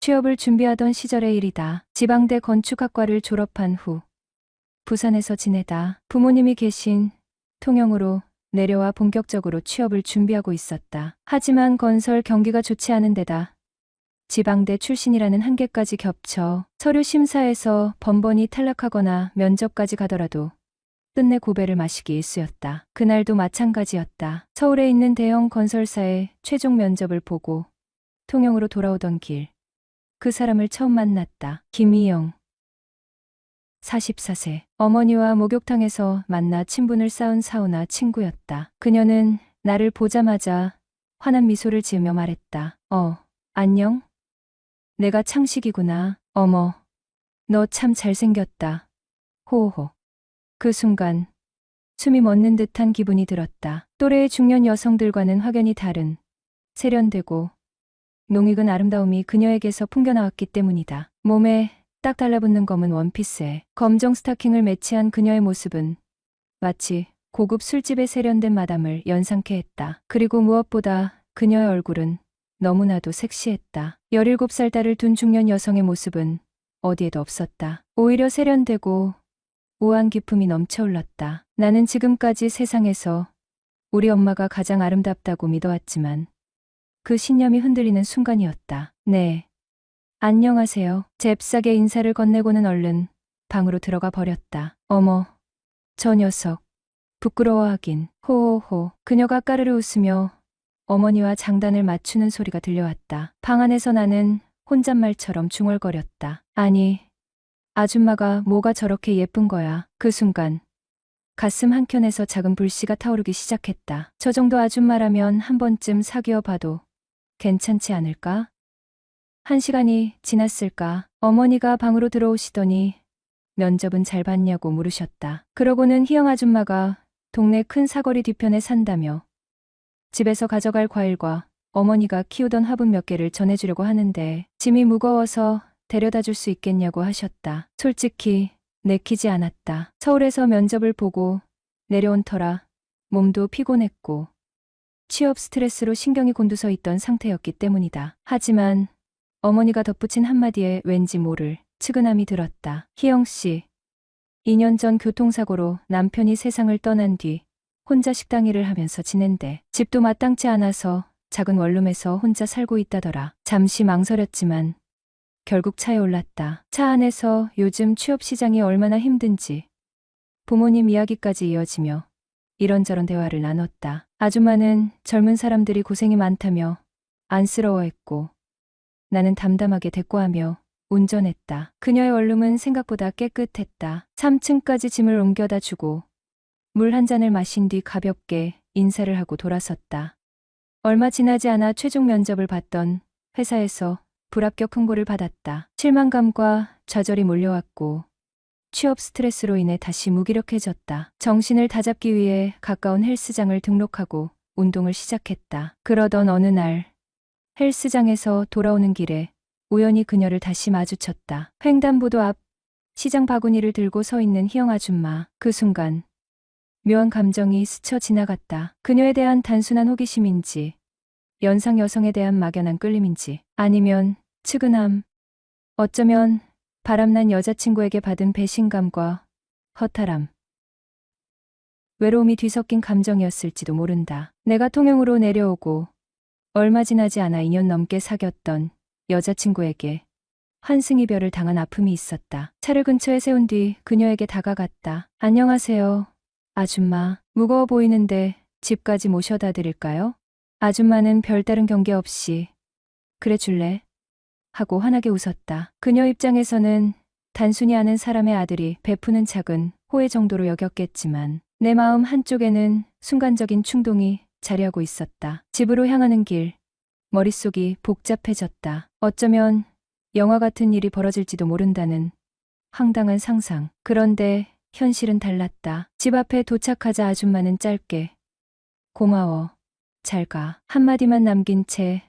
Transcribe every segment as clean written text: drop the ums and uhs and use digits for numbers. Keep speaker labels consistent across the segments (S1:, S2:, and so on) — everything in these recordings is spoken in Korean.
S1: 취업을 준비하던 시절의 일이다. 지방대 건축학과를 졸업한 후 부산에서 지내다 부모님이 계신 통영으로 내려와 본격적으로 취업을 준비하고 있었다. 하지만 건설 경기가 좋지 않은 데다 지방대 출신이라는 한계까지 겹쳐 서류 심사에서 번번이 탈락하거나 면접까지 가더라도 끝내 고배를 마시기 일쑤였다. 그날도 마찬가지였다. 서울에 있는 대형 건설사의 최종 면접을 보고 통영으로 돌아오던 길, 그 사람을 처음 만났다. 김희영. 44세. 어머니와 목욕탕에서 만나 친분을 쌓은 사우나 친구였다. 그녀는 나를 보자마자 환한 미소를 지으며 말했다. 안녕? 내가 창식이구나. 어머, 너 참 잘생겼다. 호호. 그 순간 숨이 멎는 듯한 기분이 들었다. 또래의 중년 여성들과는 확연히 다른 세련되고 농익은 아름다움이 그녀에게서 풍겨나왔기 때문이다. 몸에 딱 달라붙는 검은 원피스에 검정 스타킹을 매치한 그녀의 모습은 마치 고급 술집의 세련된 마담을 연상케 했다. 그리고 무엇보다 그녀의 얼굴은 너무나도 섹시했다. 17살 딸을 둔 중년 여성의 모습은 어디에도 없었다. 오히려 세련되고 우아한 기품이 넘쳐흘렀다. 나는 지금까지 세상에서 우리 엄마가 가장 아름답다고 믿어왔지만 그 신념이 흔들리는 순간이었다. 네. 안녕하세요. 잽싸게 인사를 건네고는 얼른 방으로 들어가 버렸다. 어머, 저 녀석. 부끄러워하긴. 호호호. 그녀가 까르르 웃으며 어머니와 장단을 맞추는 소리가 들려왔다. 방 안에서 나는 혼잣말처럼 중얼거렸다. 아니, 아줌마가 뭐가 저렇게 예쁜 거야. 그 순간 가슴 한켠에서 작은 불씨가 타오르기 시작했다. 저 정도 아줌마라면 한 번쯤 사귀어 봐도 괜찮지 않을까? 1시간이 지났을까? 어머니가 방으로 들어오시더니 면접은 잘 봤냐고 물으셨다. 그러고는 희영 아줌마가 동네 큰 사거리 뒤편에 산다며 집에서 가져갈 과일과 어머니가 키우던 화분 몇 개를 전해주려고 하는데 짐이 무거워서 데려다 줄 수 있겠냐고 하셨다. 솔직히 내키지 않았다. 서울에서 면접을 보고 내려온 터라 몸도 피곤했고 취업 스트레스로 신경이 곤두서 있던 상태였기 때문이다. 하지만 어머니가 덧붙인 한마디에 왠지 모를 측은함이 들었다. 희영 씨, 2년 전 교통사고로 남편이 세상을 떠난 뒤 혼자 식당 일을 하면서 지낸대. 집도 마땅치 않아서 작은 원룸에서 혼자 살고 있다더라. 잠시 망설였지만 결국 차에 올랐다. 차 안에서 요즘 취업 시장이 얼마나 힘든지 부모님 이야기까지 이어지며 이런저런 대화를 나눴다. 아줌마는 젊은 사람들이 고생이 많다며 안쓰러워했고 나는 담담하게 대꾸하며 운전했다. 그녀의 원룸은 생각보다 깨끗했다. 3층까지 짐을 옮겨다 주고 물 한 잔을 마신 뒤 가볍게 인사를 하고 돌아섰다. 얼마 지나지 않아 최종 면접을 봤던 회사에서 불합격 통보를 받았다. 실망감과 좌절이 몰려왔고 취업 스트레스로 인해 다시 무기력해졌다. 정신을 다잡기 위해 가까운 헬스장을 등록하고 운동을 시작했다. 그러던 어느 날 헬스장에서 돌아오는 길에 우연히 그녀를 다시 마주쳤다. 횡단보도 앞 시장 바구니를 들고 서 있는 희영 아줌마. 그 순간 묘한 감정이 스쳐 지나갔다. 그녀에 대한 단순한 호기심인지 연상 여성에 대한 막연한 끌림인지 아니면 측은함, 어쩌면 바람난 여자친구에게 받은 배신감과 허탈함, 외로움이 뒤섞인 감정이었을지도 모른다. 내가 통영으로 내려오고 얼마 지나지 않아 2년 넘게 사귀었던 여자친구에게 환승이별을 당한 아픔이 있었다. 차를 근처에 세운 뒤 그녀에게 다가갔다. 안녕하세요, 아줌마. 무거워 보이는데 집까지 모셔다 드릴까요? 아줌마는 별다른 경계 없이 그래 줄래? 하고 환하게 웃었다. 그녀 입장에서는 단순히 아는 사람의 아들이 베푸는 작은 호의 정도로 여겼겠지만 내 마음 한쪽에는 순간적인 충동이 자리하고 있었다. 집으로 향하는 길, 머릿속이 복잡해졌다. 어쩌면 영화 같은 일이 벌어질지도 모른다는 황당한 상상. 그런데 현실은 달랐다. 집 앞에 도착하자 아줌마는 짧게 고마워, 잘 가 한마디만 남긴 채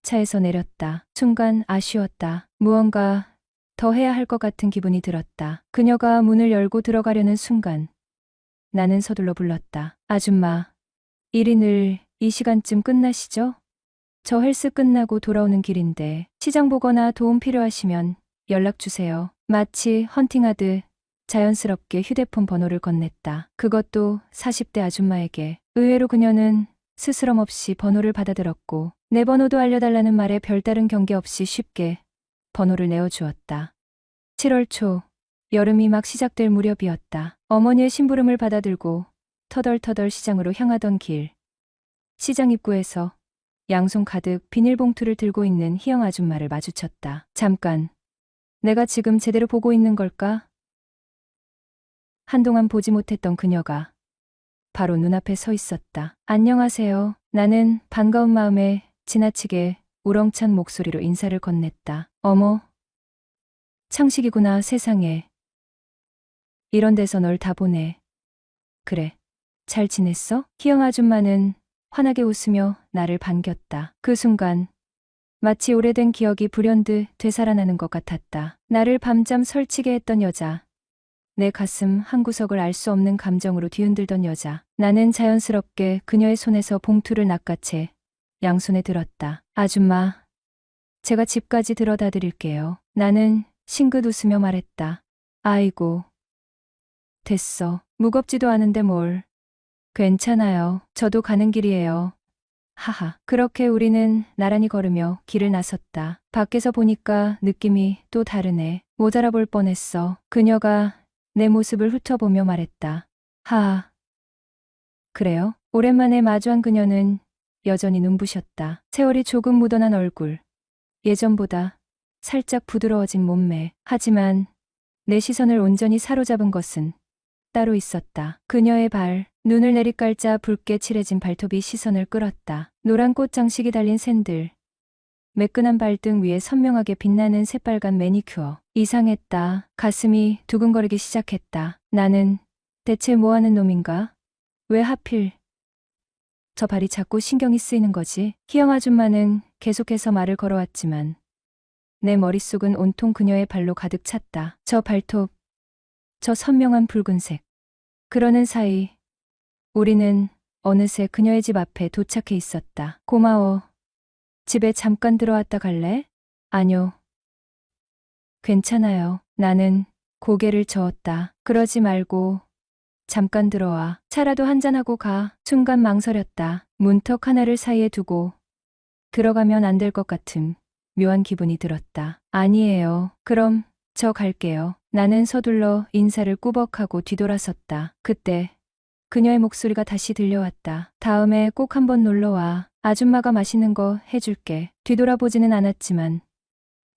S1: 차에서 내렸다. 순간 아쉬웠다. 무언가 더 해야 할 것 같은 기분이 들었다. 그녀가 문을 열고 들어가려는 순간 나는 서둘러 불렀다. 아줌마, 일이 늘 이 시간쯤 끝나시죠? 저 헬스 끝나고 돌아오는 길인데 시장 보거나 도움 필요하시면 연락 주세요. 마치 헌팅하듯 자연스럽게 휴대폰 번호를 건넸다. 그것도 40대 아줌마에게. 의외로 그녀는 스스럼 없이 번호를 받아들었고 내 번호도 알려달라는 말에 별다른 경계 없이 쉽게 번호를 내어주었다. 7월 초 여름이 막 시작될 무렵이었다. 어머니의 심부름을 받아들고 터덜터덜 시장으로 향하던 길. 시장 입구에서 양손 가득 비닐봉투를 들고 있는 희영 아줌마를 마주쳤다. 잠깐, 내가 지금 제대로 보고 있는 걸까? 한동안 보지 못했던 그녀가 바로 눈앞에 서 있었다. 안녕하세요. 나는 반가운 마음에 지나치게 우렁찬 목소리로 인사를 건넸다. 어머, 창식이구나. 세상에. 이런 데서 널 다 보네. 그래, 잘 지냈어? 희영 아줌마는 환하게 웃으며 나를 반겼다. 그 순간 마치 오래된 기억이 불현듯 되살아나는 것 같았다. 나를 밤잠 설치게 했던 여자. 내 가슴 한구석을 알 수 없는 감정으로 뒤흔들던 여자. 나는 자연스럽게 그녀의 손에서 봉투를 낚아채 양손에 들었다. 아줌마, 제가 집까지 들어다 드릴게요. 나는 싱긋 웃으며 말했다. 아이고, 됐어. 무겁지도 않은데 뭘. 괜찮아요. 저도 가는 길이에요. 하하. 그렇게 우리는 나란히 걸으며 길을 나섰다. 밖에서 보니까 느낌이 또 다르네. 못 알아볼 뻔했어. 그녀가 내 모습을 훑어보며 말했다. 하하. 그래요? 오랜만에 마주한 그녀는 여전히 눈부셨다. 세월이 조금 묻어난 얼굴. 예전보다 살짝 부드러워진 몸매. 하지만 내 시선을 온전히 사로잡은 것은 따로 있었다. 그녀의 발, 눈을 내리깔자 붉게 칠해진 발톱이 시선을 끌었다. 노란 꽃 장식이 달린 샌들, 매끈한 발등 위에 선명하게 빛나는 새빨간 매니큐어. 이상했다. 가슴이 두근거리기 시작했다. 나는 대체 뭐 하는 놈인가? 왜 하필 저 발이 자꾸 신경이 쓰이는 거지? 희영 아줌마는 계속해서 말을 걸어왔지만 내 머릿속은 온통 그녀의 발로 가득 찼다. 저 발톱, 저 선명한 붉은색. 그러는 사이 우리는 어느새 그녀의 집 앞에 도착해 있었다. 고마워. 집에 잠깐 들어왔다 갈래? 아뇨. 괜찮아요. 나는 고개를 저었다. 그러지 말고 잠깐 들어와. 차라도 한잔하고 가. 순간 망설였다. 문턱 하나를 사이에 두고 들어가면 안 될 것 같은 묘한 기분이 들었다. 아니에요. 그럼 저 갈게요. 나는 서둘러 인사를 꾸벅하고 뒤돌아섰다. 그때 그녀의 목소리가 다시 들려왔다. 다음에 꼭 한번 놀러와. 아줌마가 맛있는 거 해줄게. 뒤돌아보지는 않았지만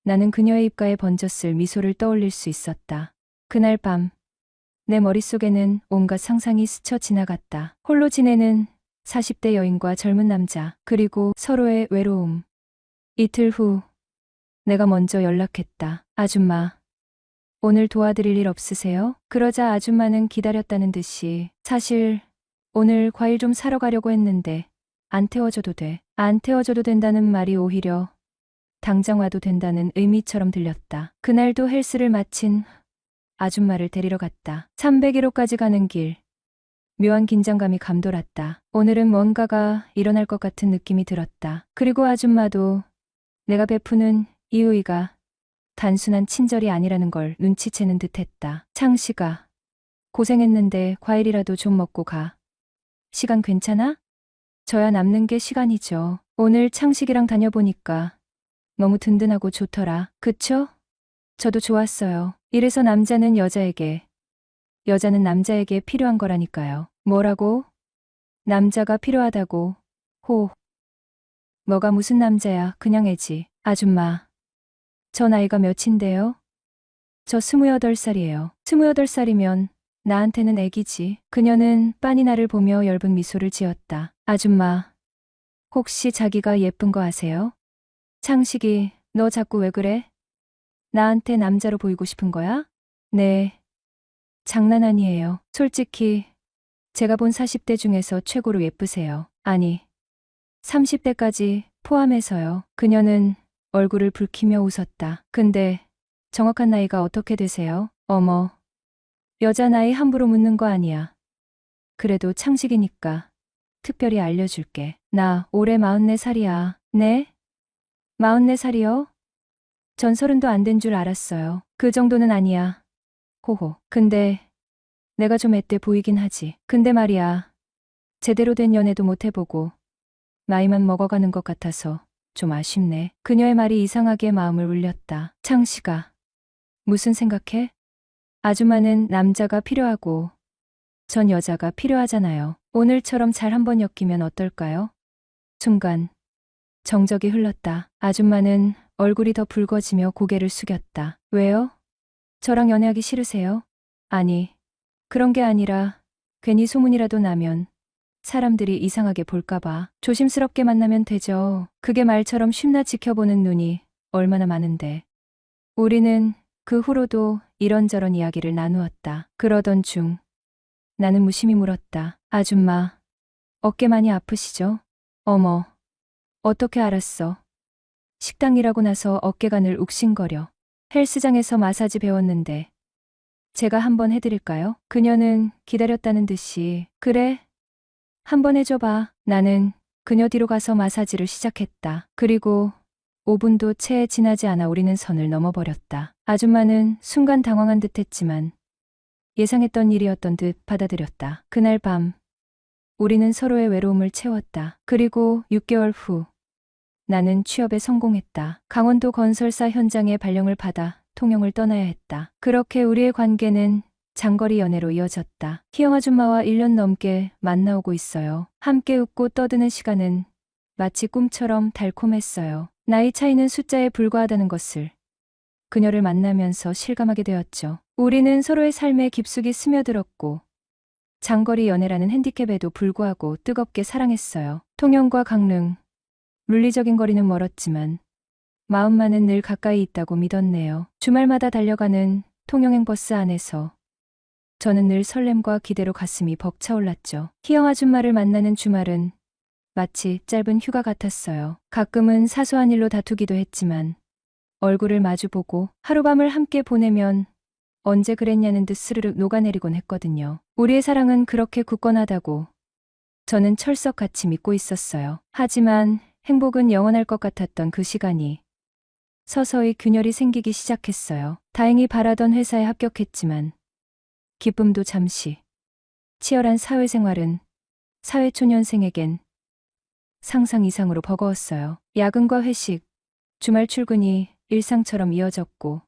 S1: 나는 그녀의 입가에 번졌을 미소를 떠올릴 수 있었다. 그날 밤 내 머릿속에는 온갖 상상이 스쳐 지나갔다. 홀로 지내는 40대 여인과 젊은 남자, 그리고 서로의 외로움. 이틀 후 내가 먼저 연락했다. 아줌마, 오늘 도와드릴 일 없으세요? 그러자 아줌마는 기다렸다는 듯이 사실 오늘 과일 좀 사러 가려고 했는데 안 태워줘도 돼. 안 태워줘도 된다는 말이 오히려 당장 와도 된다는 의미처럼 들렸다. 그날도 헬스를 마친 아줌마를 데리러 갔다. 301호까지 가는 길. 묘한 긴장감이 감돌았다. 오늘은 뭔가가 일어날 것 같은 느낌이 들었다. 그리고 아줌마도 내가 베푸는 이유가 단순한 친절이 아니라는 걸 눈치채는 듯했다. 창식아, 고생했는데 과일이라도 좀 먹고 가. 시간 괜찮아? 저야 남는 게 시간이죠. 오늘 창식이랑 다녀보니까 너무 든든하고 좋더라. 그쵸? 저도 좋았어요. 이래서 남자는 여자에게, 여자는 남자에게 필요한 거라니까요. 뭐라고? 남자가 필요하다고. 호. 뭐가 무슨 남자야. 그냥 애지. 아줌마, 저 나이가 몇인데요? 저 28살이에요. 28살이면 나한테는 애기지. 그녀는 빤히 나를 보며 엷은 미소를 지었다. 아줌마, 혹시 자기가 예쁜 거 아세요? 창식이, 너 자꾸 왜 그래? 나한테 남자로 보이고 싶은 거야? 네. 장난 아니에요. 솔직히 제가 본 40대 중에서 최고로 예쁘세요. 아니, 30대까지 포함해서요. 그녀는 얼굴을 붉히며 웃었다. 근데 정확한 나이가 어떻게 되세요? 어머, 여자 나이 함부로 묻는 거 아니야. 그래도 창식이니까 특별히 알려줄게. 나 올해 44살이야. 네? 44살이요? 전 30도 안 된 줄 알았어요. 그 정도는 아니야. 호호. 근데 내가 좀 앳돼 보이긴 하지. 근데 말이야. 제대로 된 연애도 못 해보고 나이만 먹어가는 것 같아서 좀 아쉽네. 그녀의 말이 이상하게 마음을 울렸다. 창식아, 무슨 생각해? 아줌마는 남자가 필요하고 전 여자가 필요하잖아요. 오늘처럼 잘 한번 엮이면 어떨까요? 순간 정적이 흘렀다. 아줌마는 얼굴이 더 붉어지며 고개를 숙였다. 왜요? 저랑 연애하기 싫으세요? 아니, 그런 게 아니라 괜히 소문이라도 나면 사람들이 이상하게 볼까봐 조심스럽게 만나면 되죠. 그게 말처럼 쉽나 지켜보는 눈이 얼마나 많은데. 우리는 그 후로도 이런저런 이야기를 나누었다. 그러던 중 나는 무심히 물었다. 아줌마, 어깨 많이 아프시죠? 어머, 어떻게 알았어? 식당 일하고 나서 어깨가 늘 욱신거려. 헬스장에서 마사지 배웠는데 제가 한번 해드릴까요? 그녀는 기다렸다는 듯이 그래, 한번 해줘봐. 나는 그녀 뒤로 가서 마사지를 시작했다. 그리고 5분도 채 지나지 않아 우리는 선을 넘어버렸다. 아줌마는 순간 당황한 듯 했지만 예상했던 일이었던 듯 받아들였다. 그날 밤 우리는 서로의 외로움을 채웠다. 그리고 6개월 후 나는 취업에 성공했다. 강원도 건설사 현장에 발령을 받아 통영을 떠나야 했다. 그렇게 우리의 관계는 장거리 연애로 이어졌다. 희영 아줌마와 1년 넘게 만나오고 있어요. 함께 웃고 떠드는 시간은 마치 꿈처럼 달콤했어요. 나이 차이는 숫자에 불과하다는 것을 그녀를 만나면서 실감하게 되었죠. 우리는 서로의 삶에 깊숙이 스며들었고 장거리 연애라는 핸디캡에도 불구하고 뜨겁게 사랑했어요. 통영과 강릉, 물리적인 거리는 멀었지만 마음만은 늘 가까이 있다고 믿었네요. 주말마다 달려가는 통영행 버스 안에서 저는 늘 설렘과 기대로 가슴이 벅차올랐죠. 희영 아줌마를 만나는 주말은 마치 짧은 휴가 같았어요. 가끔은 사소한 일로 다투기도 했지만 얼굴을 마주보고 하룻밤을 함께 보내면 언제 그랬냐는 듯 스르륵 녹아내리곤 했거든요. 우리의 사랑은 그렇게 굳건하다고 저는 철석같이 믿고 있었어요. 하지만 행복은 영원할 것 같았던 그 시간이 서서히 균열이 생기기 시작했어요. 다행히 바라던 회사에 합격했지만 기쁨도 잠시. 치열한 사회생활은 사회초년생에겐 상상 이상으로 버거웠어요. 야근과 회식, 주말 출근이 일상처럼 이어졌고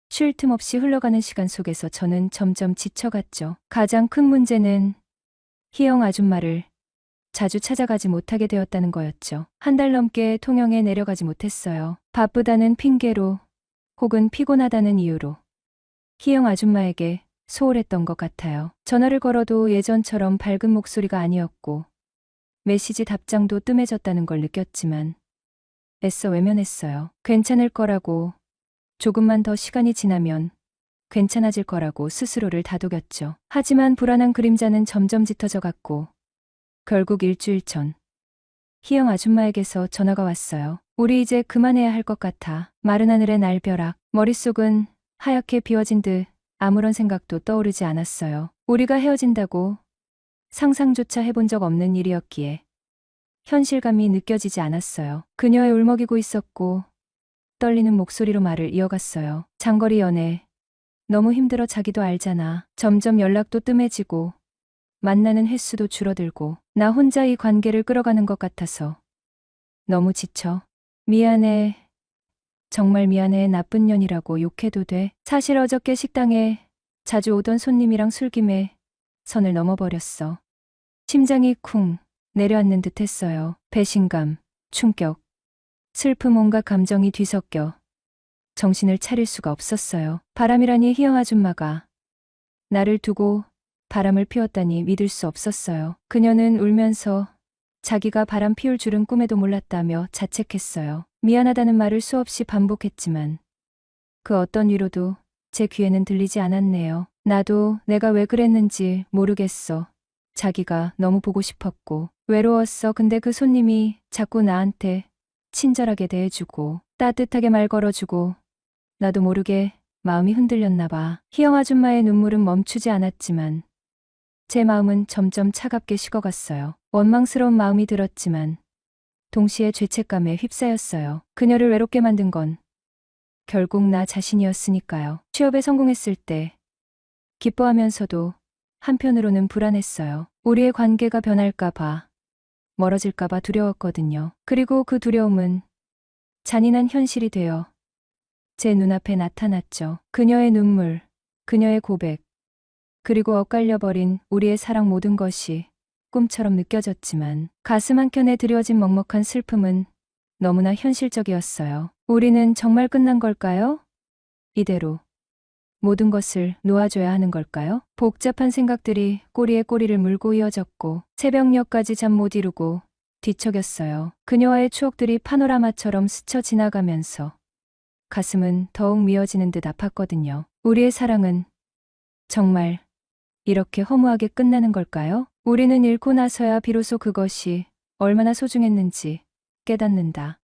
S1: 쉴 틈 없이 흘러가는 시간 속에서 저는 점점 지쳐갔죠. 가장 큰 문제는 희영 아줌마를 자주 찾아가지 못하게 되었다는 거였죠. 한 달 넘게 통영에 내려가지 못했어요. 바쁘다는 핑계로 혹은 피곤하다는 이유로 희영 아줌마에게 소홀했던 것 같아요. 전화를 걸어도 예전처럼 밝은 목소리가 아니었고 메시지 답장도 뜸해졌다는 걸 느꼈지만 애써 외면했어요. 괜찮을 거라고, 조금만 더 시간이 지나면 괜찮아질 거라고 스스로를 다독였죠. 하지만 불안한 그림자는 점점 짙어져 갔고 결국 일주일 전 희영 아줌마에게서 전화가 왔어요. 우리 이제 그만해야 할 것 같아. 마른 하늘의 날벼락. 머릿속은 하얗게 비워진 듯 아무런 생각도 떠오르지 않았어요. 우리가 헤어진다고 상상조차 해본 적 없는 일이었기에 현실감이 느껴지지 않았어요. 그녀의 울먹이고 있었고 떨리는 목소리로 말을 이어갔어요. 장거리 연애. 너무 힘들어 자기도 알잖아. 점점 연락도 뜸해지고 만나는 횟수도 줄어들고 나 혼자 이 관계를 끌어가는 것 같아서 너무 지쳐. 미안해. 정말 미안해. 나쁜 년이라고 욕해도 돼. 사실 어저께 식당에 자주 오던 손님이랑 술김에 선을 넘어버렸어. 심장이 쿵 내려앉는 듯 했어요. 배신감, 충격, 슬픔 온갖 감정이 뒤섞여 정신을 차릴 수가 없었어요. 바람이라니 희영 아줌마가 나를 두고 바람을 피웠다니 믿을 수 없었어요. 그녀는 울면서 자기가 바람 피울 줄은 꿈에도 몰랐다며 자책했어요. 미안하다는 말을 수없이 반복했지만 그 어떤 위로도 제 귀에는 들리지 않았네요. 나도 내가 왜 그랬는지 모르겠어. 자기가 너무 보고 싶었고 외로웠어. 근데 그 손님이 자꾸 나한테 친절하게 대해주고 따뜻하게 말 걸어주고 나도 모르게 마음이 흔들렸나 봐. 희영 아줌마의 눈물은 멈추지 않았지만 제 마음은 점점 차갑게 식어갔어요. 원망스러운 마음이 들었지만 동시에 죄책감에 휩싸였어요. 그녀를 외롭게 만든 건 결국 나 자신이었으니까요. 취업에 성공했을 때 기뻐하면서도 한편으로는 불안했어요. 우리의 관계가 변할까봐, 멀어질까봐 두려웠거든요. 그리고 그 두려움은 잔인한 현실이 되어 제 눈앞에 나타났죠. 그녀의 눈물, 그녀의 고백, 그리고 엇갈려버린 우리의 사랑 모든 것이 꿈처럼 느껴졌지만 가슴 한켠에 드리워진 먹먹한 슬픔은 너무나 현실적이었어요. 우리는 정말 끝난 걸까요? 이대로 모든 것을 놓아줘야 하는 걸까요? 복잡한 생각들이 꼬리에 꼬리를 물고 이어졌고 새벽녘까지 잠 못 이루고 뒤척였어요. 그녀와의 추억들이 파노라마처럼 스쳐 지나가면서 가슴은 더욱 미어지는 듯 아팠거든요. 우리의 사랑은 정말 이렇게 허무하게 끝나는 걸까요? 우리는 잃고 나서야 비로소 그것이 얼마나 소중했는지 깨닫는다.